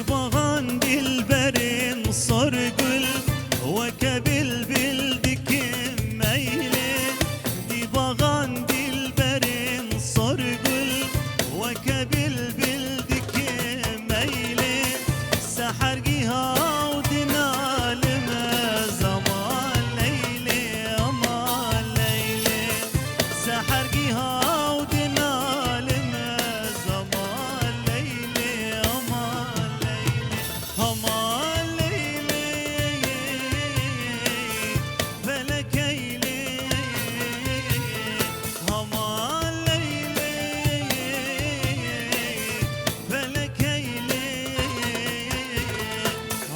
باغان dilberin sorgul وكبل بلدك ميلي دي باغان dilberin sorgul وكبل بلدك ميلي سحرقيها ودنا لما زمان ليلي امان ليلي سحرقيها ودنا لما زمان ليلي امان ليلي امان ليلي فلكيلي امان ليلي فلكيلي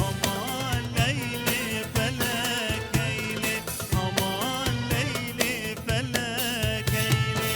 امان ليلي فلكيلي امان ليلي فلكيلي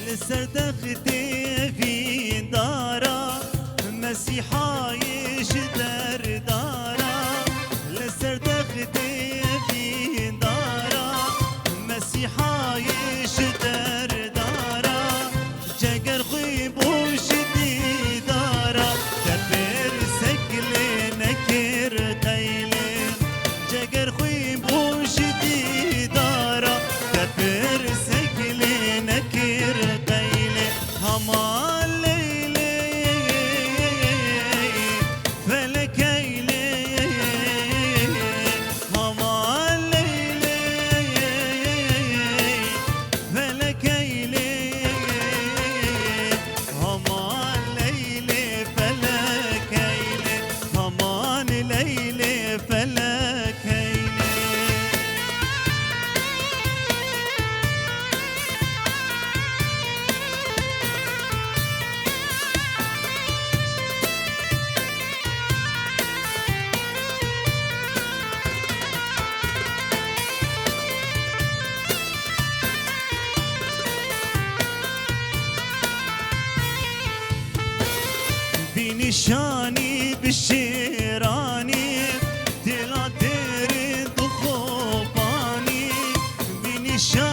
لسردختي في دارا مسيحا يشدر دارا لسردختي في دارا مسيحا يشدر دارا جگر خيب وشدي دارا كبر سكل نكر قيلي جگر خيب وشدي دارا كبر سكل نكر قيلي امان ليلي فلكيلي امان ليلي فلكيلي امان ليلي فلكيلي امان ليلي فلكيلي بنشاني بالشيراني تلا ترد خوفاني بنشاني